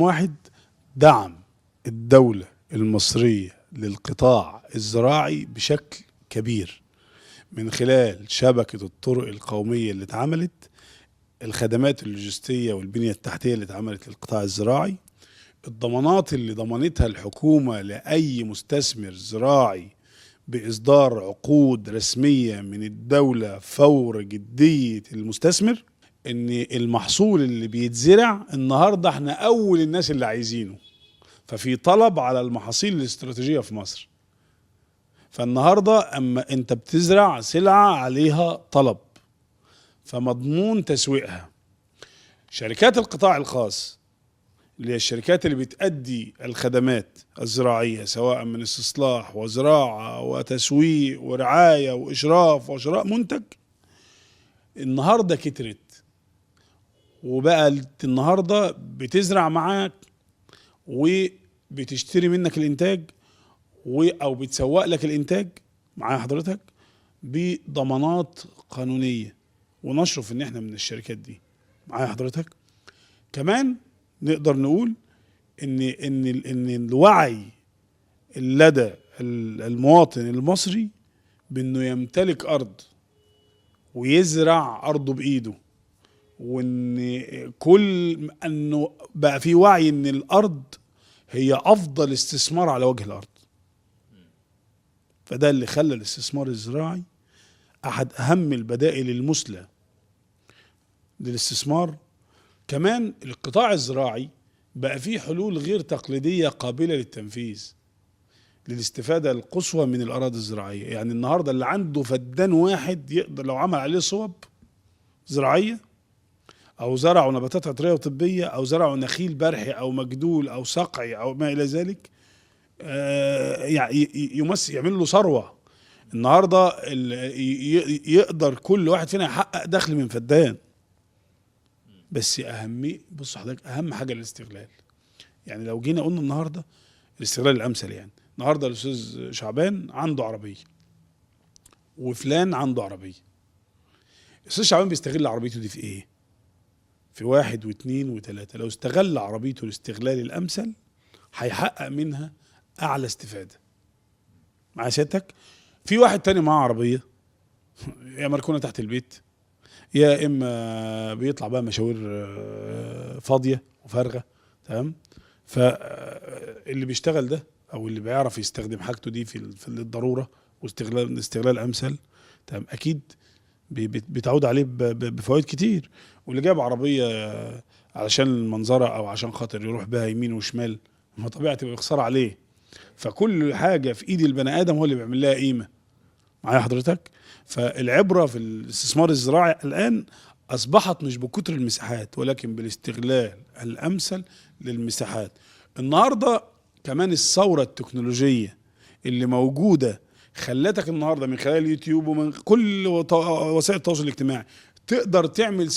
واحد، دعم الدولة المصرية للقطاع الزراعي بشكل كبير من خلال شبكة الطرق القومية اللي اتعملت، الخدمات اللوجستية والبنية التحتية اللي اتعملت للقطاع الزراعي، الضمانات اللي ضمنتها الحكومة لأي مستثمر زراعي بإصدار عقود رسمية من الدولة فور جدية المستثمر، ان المحصول اللي بيتزرع النهارده احنا اول الناس اللي عايزينه، ففي طلب على المحاصيل الاستراتيجية في مصر. فالنهارده اما انت بتزرع سلعة عليها طلب فمضمون تسويقها. شركات القطاع الخاص اللي هي الشركات اللي بتأدي الخدمات الزراعية سواء من استصلاح وزراعة وتسويق ورعاية وإشراف وشراء منتج، النهارده كترت وبقى النهارده بتزرع معاك وبتشتري منك الانتاج او بتسوق لك الانتاج معايا حضرتك بضمانات قانونيه، ونشرف ان احنا من الشركات دي معايا حضرتك. كمان نقدر نقول ان الوعي لدى المواطن المصري بانه يمتلك ارض ويزرع ارضه بايده، وان انه بقى في وعي ان الارض هي افضل استثمار على وجه الارض. فده اللي خلى الاستثمار الزراعي احد اهم البدائل المثلى للاستثمار. كمان القطاع الزراعي بقى فيه حلول غير تقليدية قابلة للتنفيذ للاستفادة القصوى من الأراضي الزراعية. يعني النهاردة اللي عنده فدان واحد يقدر لو عمل عليه صوب زراعية أو زرعوا نباتات عطرية وطبية أو زرعوا نخيل برحي أو مجدول أو صقعي أو ما إلى ذلك، يعني يعمل له ثروة. النهاردة يقدر كل واحد فينا يحقق دخل من فدان. بس بص حضرتك، أهم حاجة الاستغلال. يعني لو جينا قلنا النهاردة الاستغلال الأمثل، يعني النهاردة الأستاذ شعبان عنده عربية وفلان عنده عربية، الأستاذ شعبان بيستغل عربيته دي في إيه؟ في واحد واثنين وثلاثة. لو استغل عربيته الاستغلال الأمثل هيحقق منها أعلى استفادة. مع سيادتك في واحد تاني معاه عربية يا مركونة تحت البيت، يا إما بيطلع بقى مشاوير فاضية وفارغة، تمام؟ فاللي بيشتغل ده أو اللي بيعرف يستخدم حاجته دي في الضرورة واستغلال أمثل، تمام، أكيد بتعود عليه بفوائد كتير. واللي جاب عربية علشان المنظرة او عشان خاطر يروح بها يمين وشمال، ما طبيعي تبقى خسارة عليه. فكل حاجة في ايد البني ادم هو اللي بيعمل لها قيمة معايا حضرتك. فالعبرة في الاستثمار الزراعي الان اصبحت مش بكتر المساحات ولكن بالاستغلال الامثل للمساحات. النهاردة كمان الثورة التكنولوجية اللي موجودة خلتك النهارده من خلال اليوتيوب ومن كل وسائل التواصل الاجتماعي تقدر تعمل